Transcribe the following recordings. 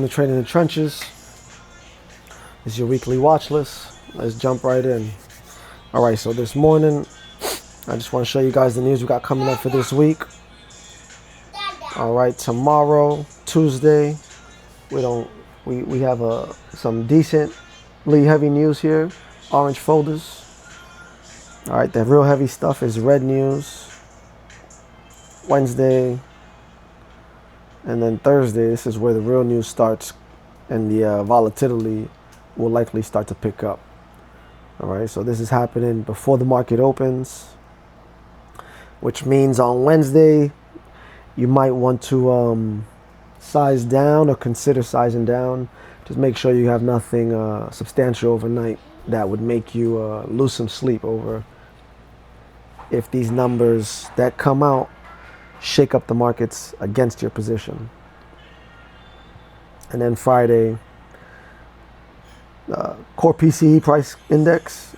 The Trading in the Trenches is your weekly watch list. Let's jump right in. All right, so this morning, I just want to show you guys the news we got coming up for this week. All right, tomorrow, Tuesday, we have some decently heavy news here. Orange folders. All right, the real heavy stuff is red news. Wednesday, and then Thursday, this is where the real news starts, and the volatility will likely start to pick up. All right, so this is happening before the market opens, which means on Wednesday, you might want to size down or consider sizing down. Just make sure you have nothing substantial overnight that would make you lose some sleep over if these numbers that come out shake up the markets against your position. And then Friday, core PCE price index,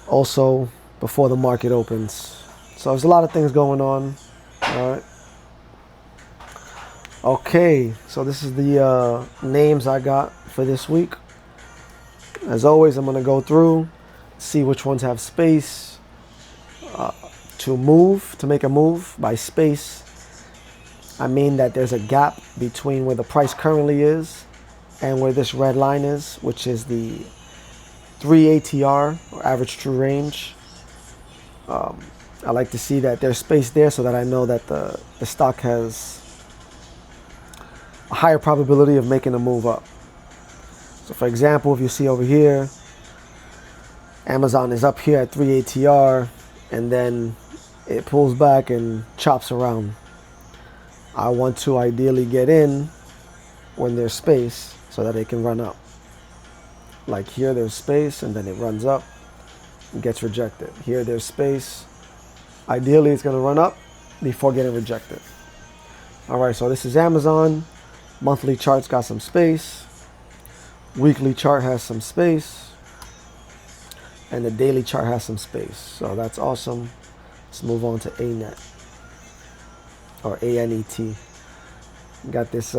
also before the market opens. So there's a lot of things going on. All right. Okay, so this is the names I got for this week. As always, I'm going to go through, see which ones have space to make a move. By space, I mean that there's a gap between where the price currently is and where this red line is, which is the 3 ATR, or average true range. I like to see that there's space there so that I know that the stock has a higher probability of making a move up. So for example, if you see over here, Amazon is up here at 3 ATR, and then it pulls back and chops around. I want to ideally get in when there's space so that it can run up. Like here, there's space, and then it runs up and gets rejected. Here, there's space. Ideally, it's going to run up before getting rejected. All right, so this is Amazon. Monthly chart's got some space. Weekly chart has some space. And the daily chart has some space. So that's awesome. Let's move on to ANET, or ANET. Got this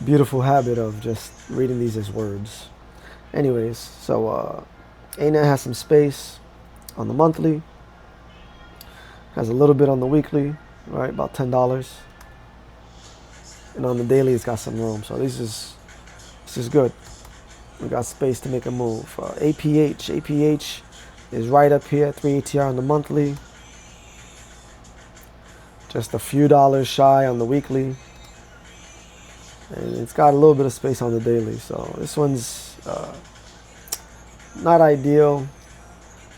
beautiful habit of just reading these as words. Anyways, so ANET has some space on the monthly. Has a little bit on the weekly, right? About $10. And on the daily, it's got some room. So this is good. We got space to make a move. APH is right up here at 3 ATR on the monthly. Just a few dollars shy on the weekly. And it's got a little bit of space on the daily. So this one's not ideal.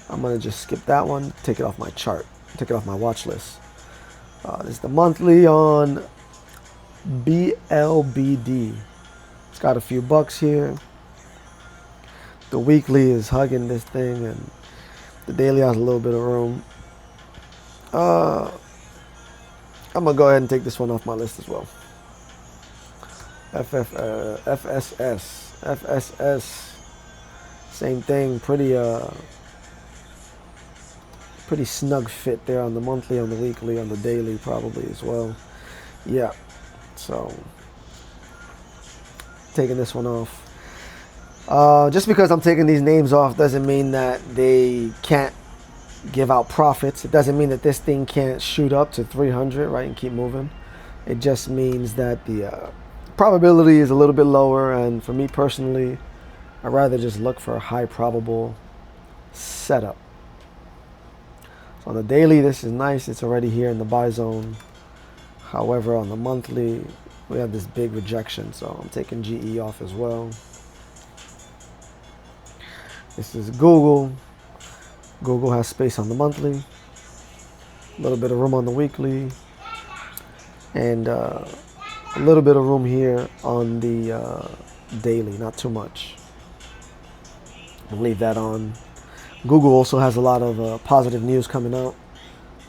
I'm going to just skip that one, take it off my chart, take it off my watch list. This is the monthly on BLBD. It's got a few bucks here. The weekly is hugging this thing, and the daily has a little bit of room. I'm going to go ahead and take this one off my list as well. FSS. Same thing, pretty snug fit there on the monthly, on the weekly, on the daily probably as well. Yeah, so taking this one off. Just because I'm taking these names off doesn't mean that they can't give out profits. It doesn't mean that this thing can't shoot up to 300, right, and keep moving. It just means that the probability is a little bit lower, and for me personally, I'd rather just look for a high probable setup. So on the daily, this is nice. It's already here in the buy zone. However, on the monthly, we have this big rejection, so I'm taking GE off as well. This is Google. Google has space on the monthly, a little bit of room on the weekly, and a little bit of room here on the daily, not too much. I'll leave that on. Google also has a lot of positive news coming out,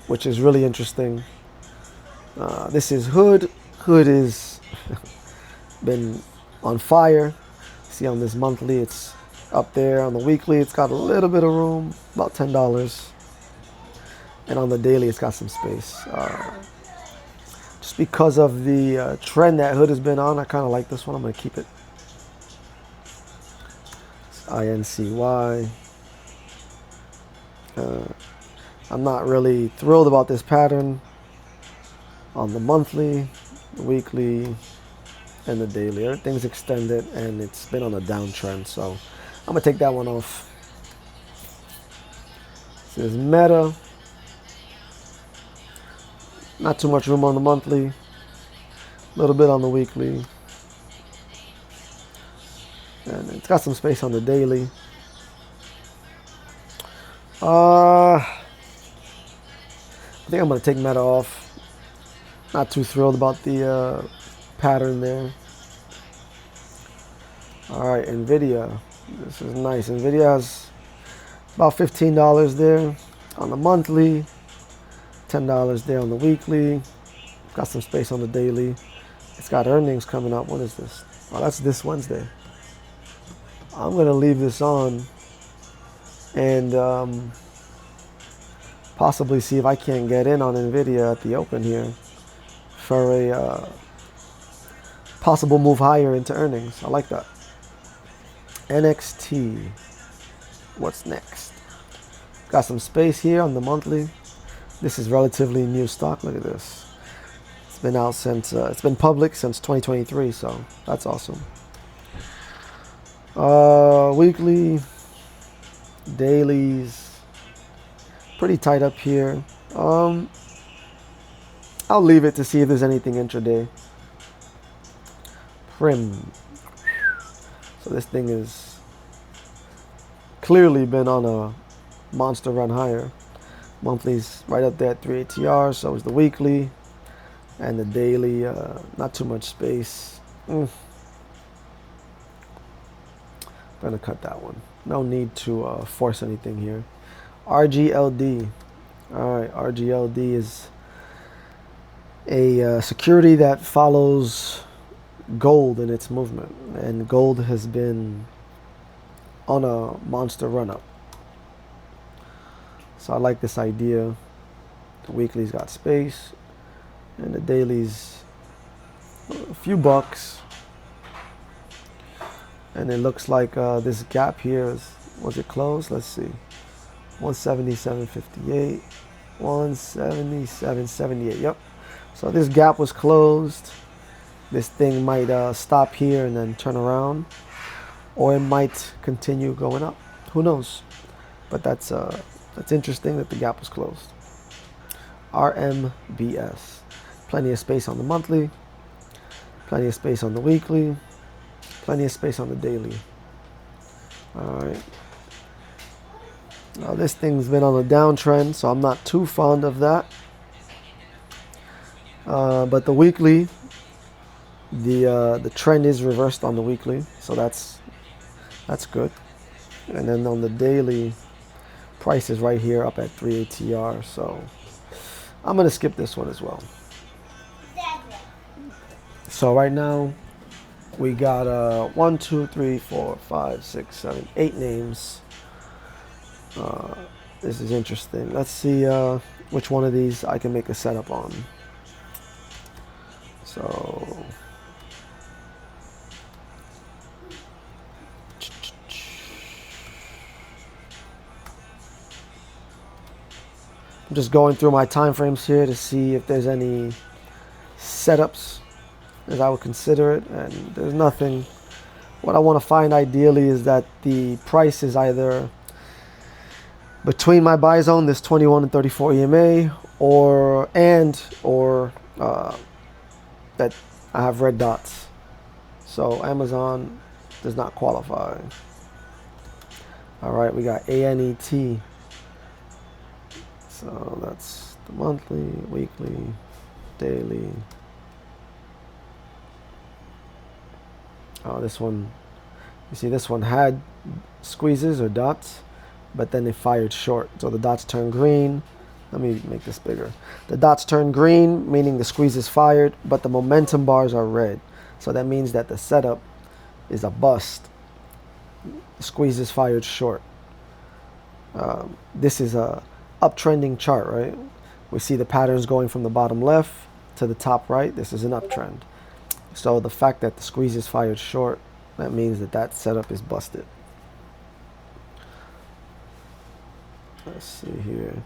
which is really interesting. This is Hood. Hood is been on fire. See on this monthly, it's up there. On the weekly, it's got a little bit of room, about $10. And on the daily, it's got some space. Just Just because of the trend that hood has been on, I kind of like this one. I'm going to keep it. It's INCY. I'm not really thrilled about this pattern on the monthly, the weekly, and the daily. Everything's extended and it's been on a downtrend, so I'm gonna take that one off. This is Meta. Not too much room on the monthly, a little bit on the weekly, and it's got some space on the daily. I think I'm gonna take Meta off. Not too thrilled about the pattern there. All right, Nvidia. This is nice. Nvidia has about $15 there on the monthly, $10 there on the weekly. Got some space on the daily. It's got earnings coming up. What is this? Oh, that's this Wednesday. I'm gonna leave this on and possibly see if I can't get in on Nvidia at the open here for a possible move higher into earnings. I like that. NXT. What's next? Got some space here on the monthly. This is relatively new stock. Look at this. It's been out since it's been public since 2023, so that's awesome. Weekly, dailies, pretty tight up here. I'll leave it to see if there's anything intraday. Prim. So this thing is clearly been on a monster run higher. Monthly's right up there at 3 ATR, so is the weekly. And the daily, not too much space. Gonna cut that one. No need to force anything here. RGLD. All right, RGLD is a security that follows gold in its movement, and gold has been on a monster run up. So I like this idea. The weekly's got space, and the daily's a few bucks. And it looks like this gap here was it closed? Let's see. 177.58, 177.78. Yep. So this gap was closed. This thing might stop here and then turn around, or it might continue going up. Who knows? But that's interesting that the gap was closed. RMBS. Plenty of space on the monthly. Plenty of space on the weekly. Plenty of space on the daily. All right. Now this thing's been on a downtrend, so I'm not too fond of that. But the weekly, the trend is reversed on the weekly, so that's good. And then on the daily, price is right here up at 3 ATR, so I'm gonna skip this one as well. So right now we got 1, 2, 3, 4, 5, 6, 7, 8 names. This is interesting. Let's see which one of these I can make a setup on. So I'm just going through my time frames here to see if there's any setups as I would consider it, and there's nothing. What I want to find ideally is that the price is either between my buy zone, this 21 and 34 EMA, or that I have red dots. So Amazon does not qualify. All right, we got ANET. So that's the monthly, weekly, daily. Oh, this one, you see this one had squeezes or dots, but then it fired short. So the dots turn green. Let me make this bigger. The dots turn green, meaning the squeeze is fired, but the momentum bars are red. So that means that the setup is a bust. The squeeze is fired short. This is a uptrending chart, right? We see the patterns going from the bottom left to the top right, this is an uptrend. So the fact that the squeeze is fired short, that means that that setup is busted. Let's see here.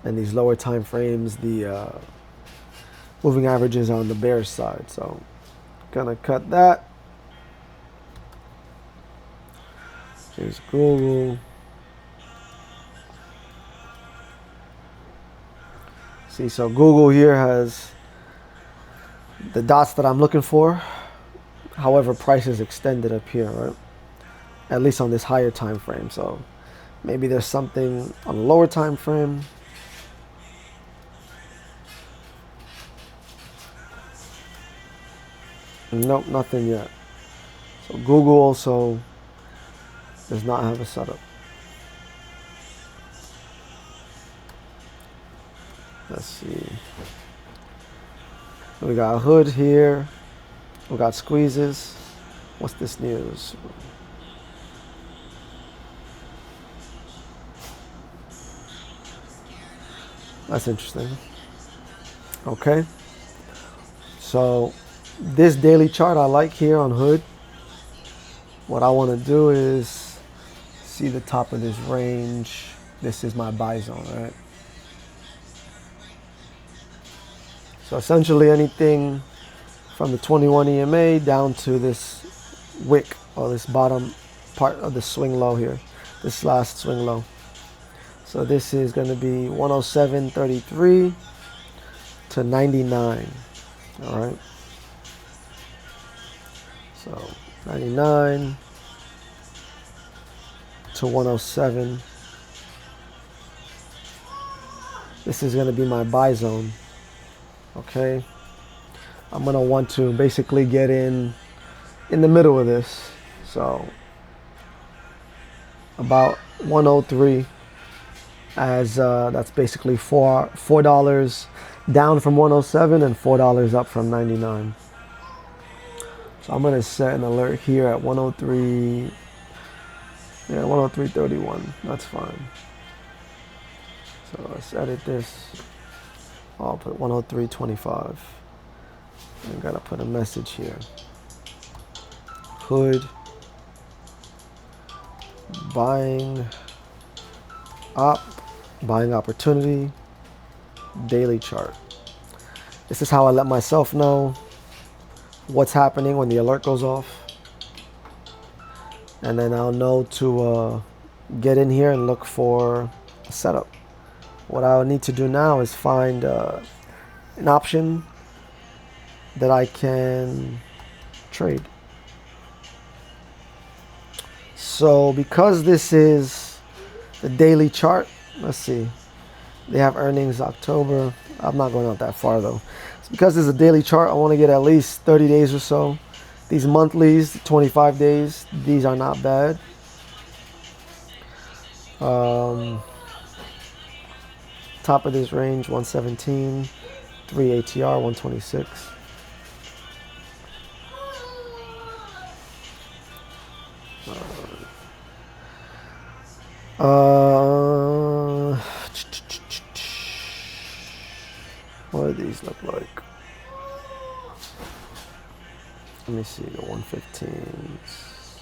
And these lower time frames, the moving averages are on the bearish side. So gonna cut that. Here's Google. See, so Google here has the dots that I'm looking for. However, price is extended up here, right? At least on this higher time frame. So maybe there's something on a lower time frame. Nope, nothing yet. So Google also does not have a setup. Let's see. We got a hood here. We got squeezes. What's this news? That's interesting. Okay. So this daily chart I like here on hood. What I want to do is see the top of this range. This is my buy zone, right? So essentially anything from the 21 EMA down to this wick or this bottom part of the swing low here, this last swing low. So this is going to be 107.33 to 99. All right. So 99 to 107. This is going to be my buy zone. Okay. I'm going to want to basically get in the middle of this. So about 103, as that's basically $4 down from 107 and $4 up from 99. So I'm going to set an alert here at 103. Yeah, 103.31. That's fine. So let's edit this. I'll put 103.25. I gotta put a message here. Hood. Buying opportunity. Daily chart. This is how I let myself know what's happening when the alert goes off. And then I'll know to get in here and look for a setup. What I need to do now is find an option that I can trade. So because this is the daily chart, let's see. They have earnings October. I'm not going out that far though. So because this is a daily chart, I want to get at least 30 days or so. These monthlies, 25 days, these are not bad. Top of this range, 117, 3 ATR, 126. What do these look like? Let me see the 115s.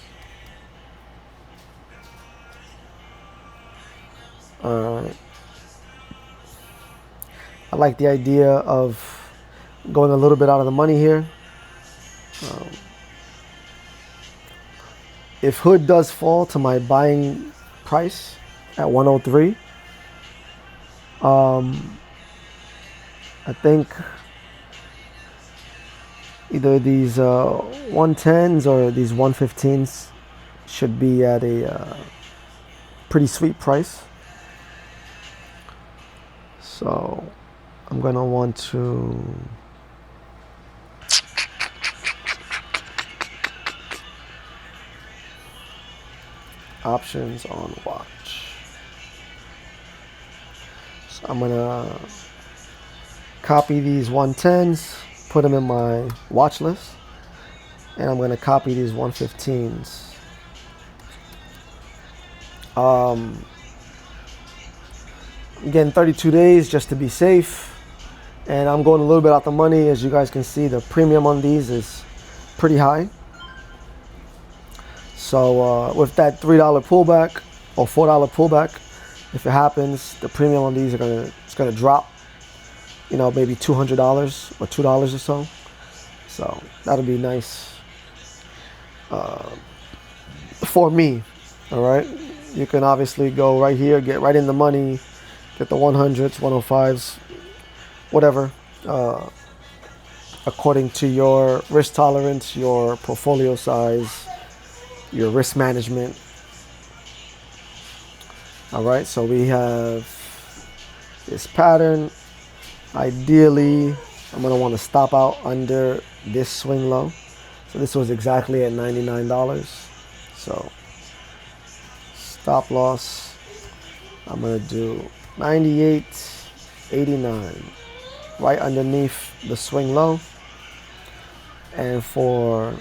Alright. I like the idea of going a little bit out of the money here. If hood does fall to my buying price at 103, I think either these 110s or these 115s should be at a pretty sweet price. So I'm gonna want to options on watch. So I'm gonna copy these 110s, put them in my watch list, and I'm gonna copy these 115s. Again, 32 days just to be safe. And I'm going a little bit out the money. As you guys can see, the premium on these is pretty high. So with that $3 pullback or $4 pullback, if it happens, the premium on these it's gonna drop. You know, maybe $200 or $2 or so. So that'll be nice for me. All right. You can obviously go right here, get right in the money, get the 100s, 105s, whatever, according to your risk tolerance, your portfolio size, your risk management. All right, so we have this pattern. Ideally, I'm going to want to stop out under this swing low. So this was exactly at $99. So stop loss, I'm going to do 98.89, right underneath the swing low. And for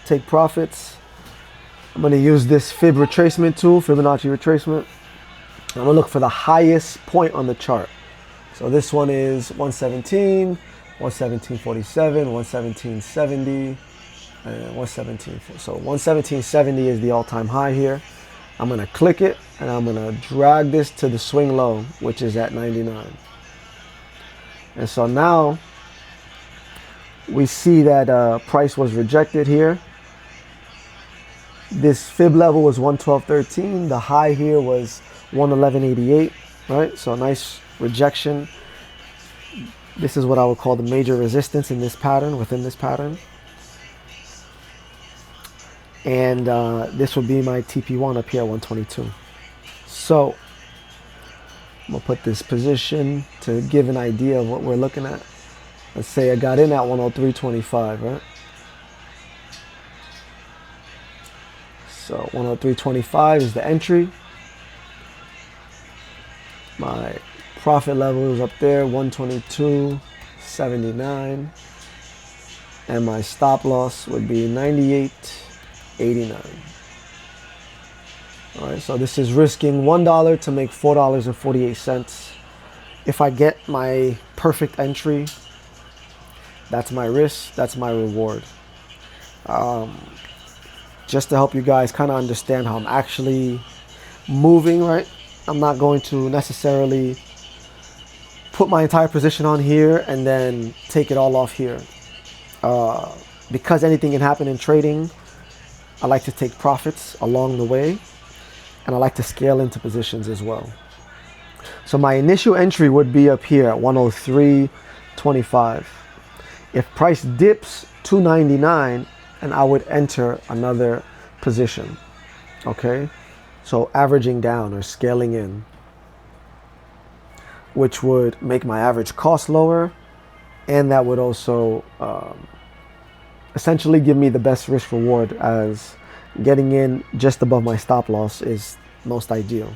take profits, I'm going to use this fib retracement tool, Fibonacci retracement. I'm going to look for the highest point on the chart. So this one is 117, 117.47, 117.70, and 117. So 117.70 is the all-time high here. I'm going to click it, and I'm going to drag this to the swing low, which is at 99. And so now we see that price was rejected here. This fib level was 112.13. The high here was 111.88, right? So a nice rejection. This is what I would call the major resistance in this pattern, within this pattern. And this would be my TP1 up here at 122. So I'm gonna put this position to give an idea of what we're looking at. Let's say I got in at 103.25, right? So 103.25 is the entry. My profit level is up there, 122.79. And my stop loss would be 98.89. All right, so this is risking $1 to make $4.48. If I get my perfect entry, that's my risk, that's my reward. Just to help you guys kind of understand how I'm actually moving, right? I'm not going to necessarily put my entire position on here and then take it all off here. Because anything can happen in trading, I like to take profits along the way, and I like to scale into positions as well. So my initial entry would be up here at 103.25. If price dips to 99, and I would enter another position, okay? So averaging down or scaling in, which would make my average cost lower, and that would also essentially give me the best risk reward, as getting in just above my stop loss is most ideal.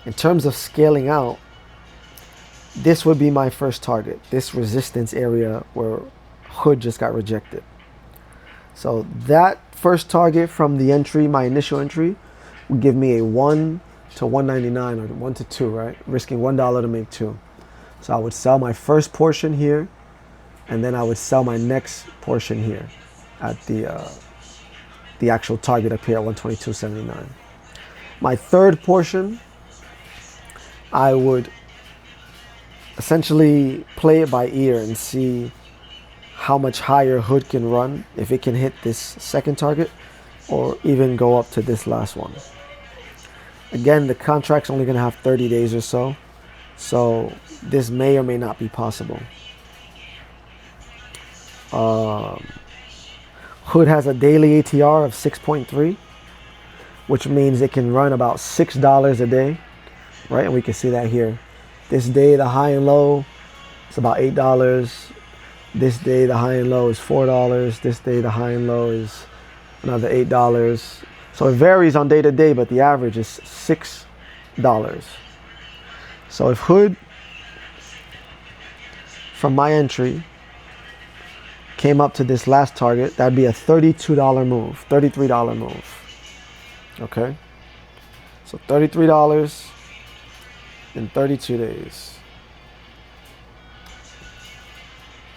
In terms of scaling out, this would be my first target, this resistance area where hood just got rejected. So that first target from the entry, my initial entry, would give me a 1 to 199 or 1 to 2, right? Risking $1 to make 2. So I would sell my first portion here, and then I would sell my next portion here at the actual target up here at 122.79. My third portion, I would essentially play it by ear and see how much higher hood can run, if it can hit this second target or even go up to this last one. Again, the contract's only going to have 30 days or so, so this may or may not be possible. Hood has a daily ATR of 6.3, which means it can run about $6 a day, right? And we can see that here. This day, the high and low, it's about $8. This day, the high and low is $4. This day, the high and low is another $8. So it varies on day to day, but the average is $6. So if hood, from my entry, came up to this last target, that'd be a $32 move, $33 move. Okay? So $33 in 32 days.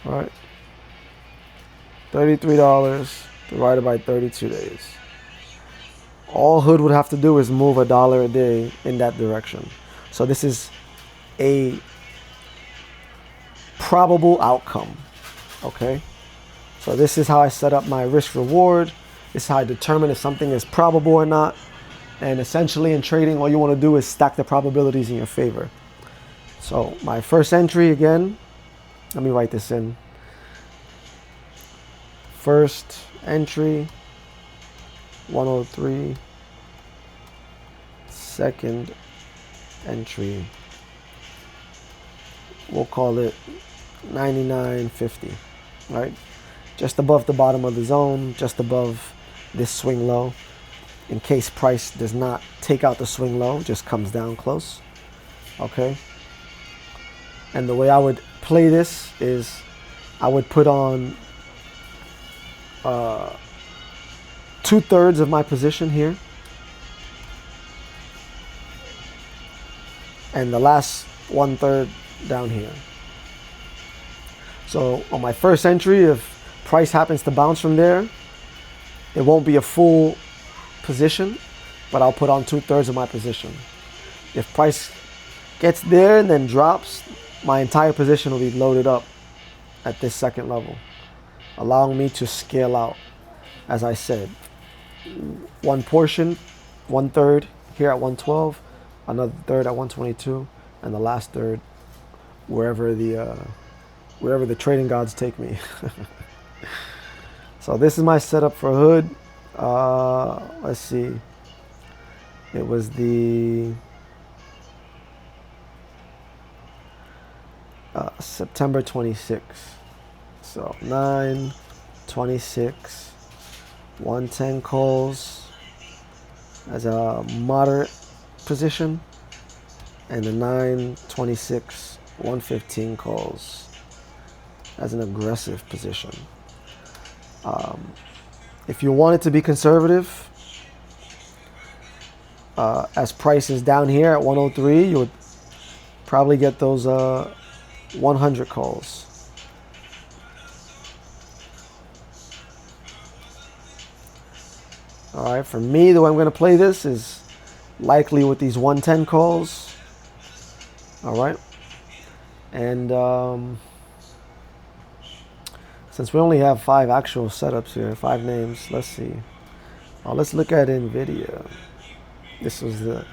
All right. $33 divided by 32 days. All Hood would have to do is move $1 a day in that direction. So this is a probable outcome. Okay. So this is how I set up my risk reward. This is how I determine if something is probable or not. And essentially in trading, all you want to do is stack the probabilities in your favor. So my first entry again, let me write this in. First entry, 103. Second entry, we'll call it 99.50, right? Just above the bottom of the zone, just above this swing low. In case price does not take out the swing low, just comes down close, okay? And the way I would play this is I would put on 2/3 of my position here, and the last 1/3 down here. So on my first entry, if price happens to bounce from there, it won't be a full position, but I'll put on 2/3 of my position. If price gets there and then drops, my entire position will be loaded up at this second level, allowing me to scale out. As I said, one portion, 1/3 here at 112, another third at 122, and the last third wherever the trading gods take me. So this is my setup for Hood. Let's see. It was the September 26th. So 9/26, 110 calls as a moderate position, and the 9/26, 115 calls as an aggressive position. If you want it to be conservative, as price is down here at 103, you would probably get those 100 calls. All right, for me, the way I'm going to play this is likely with these 110 calls. All right, and since we only have 5 actual setups here, 5 names, let's see. Let's look at NVIDIA. This is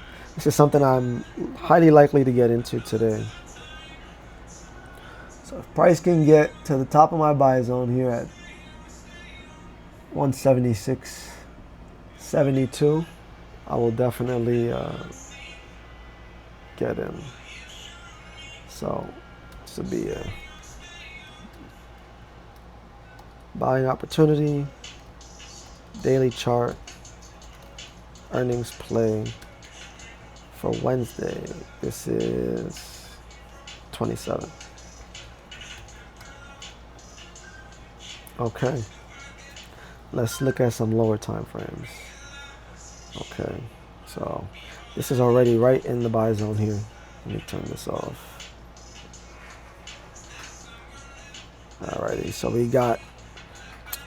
something I'm highly likely to get into today. So if price can get to the top of my buy zone here at 176.72, I will definitely get in. So this would be a buying opportunity, daily chart, earnings play for Wednesday. This is 27. Okay, let's look at some lower time frames. Okay, so this is already right in the buy zone here. Let me turn this off. Alrighty, so we got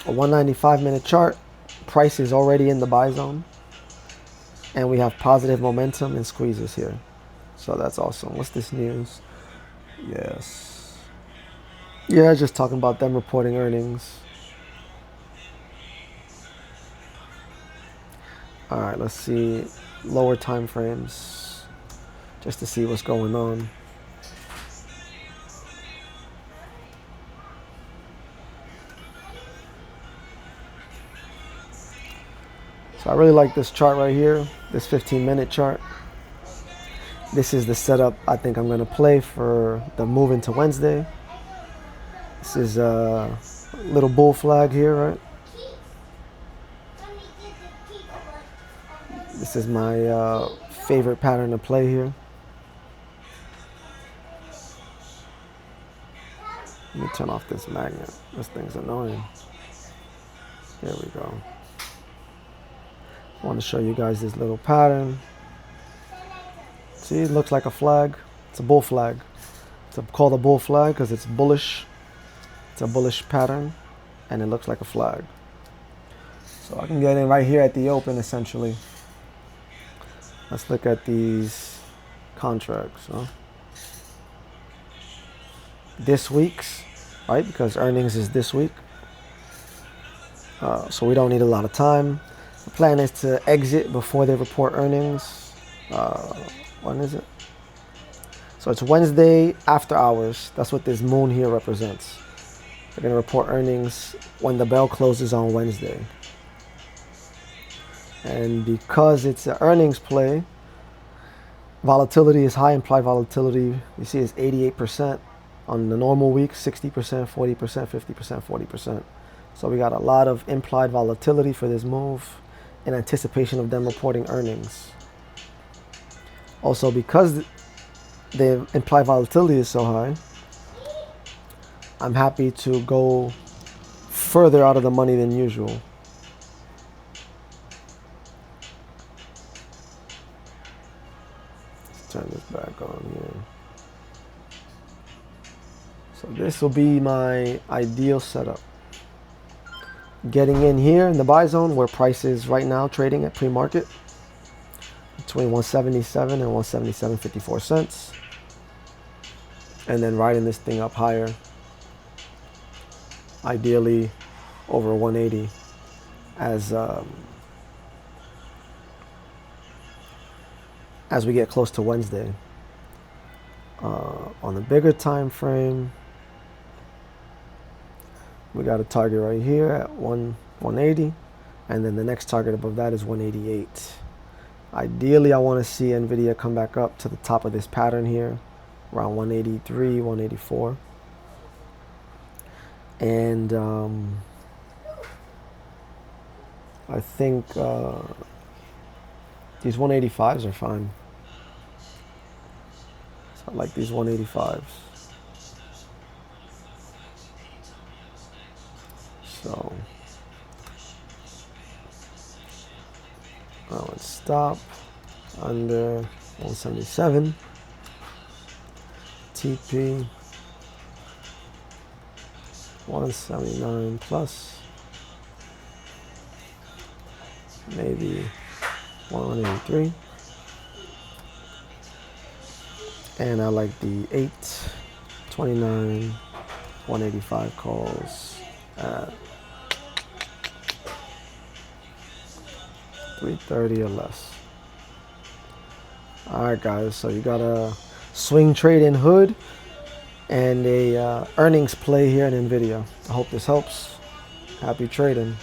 a 195-minute chart. Price is already in the buy zone, and we have positive momentum and squeezes here. So that's awesome. What's this news? Yes. Yeah, just talking about them reporting earnings. All right, let's see lower time frames just to see what's going on. So I really like this chart right here, this 15-minute chart. This is the setup I think I'm going to play for the move into Wednesday. This is a little bull flag here, right? This is my favorite pattern to play here. Let me turn off this magnet. This thing's annoying. There we go. I want to show you guys this little pattern. See, it looks like a flag. It's a bull flag. It's called a bull flag because it's bullish. It's It's a bullish pattern, and it looks like a flag. So I can get in right here at the open, essentially. Let's look at these contracts. Huh? This week's, right? Because earnings is this week. So we don't need a lot of time. The plan is to exit before they report earnings. When is it? So it's Wednesday after hours. That's what this moon here represents. They're going to report earnings when the bell closes on Wednesday. And because it's an earnings play, volatility is high. Implied volatility, you see, is 88%. On the normal week, 60%, 40%, 50%, 40%. So we got a lot of implied volatility for this move in anticipation of them reporting earnings. Also, because the implied volatility is so high, I'm happy to go further out of the money than usual. Let's turn this back on here. So this will be my ideal setup. Getting in here in the buy zone where price is right now trading at pre-market between 177 and 177.54 cents. And then riding this thing up higher, ideally over 180 as we get close to Wednesday. On the bigger time frame, we got a target right here at 180, and then the next target above that is 188. Ideally, I want to see NVIDIA come back up to the top of this pattern here, around 183, 184. And I think these 185s are fine. So I like these 185s. So now let's stop under 177. TP 179 plus, maybe 183. And I like the 829 185 calls at 330 or less. All right, guys. So you got a swing trade in hood and a earnings play here in NVIDIA. I hope this helps. Happy trading.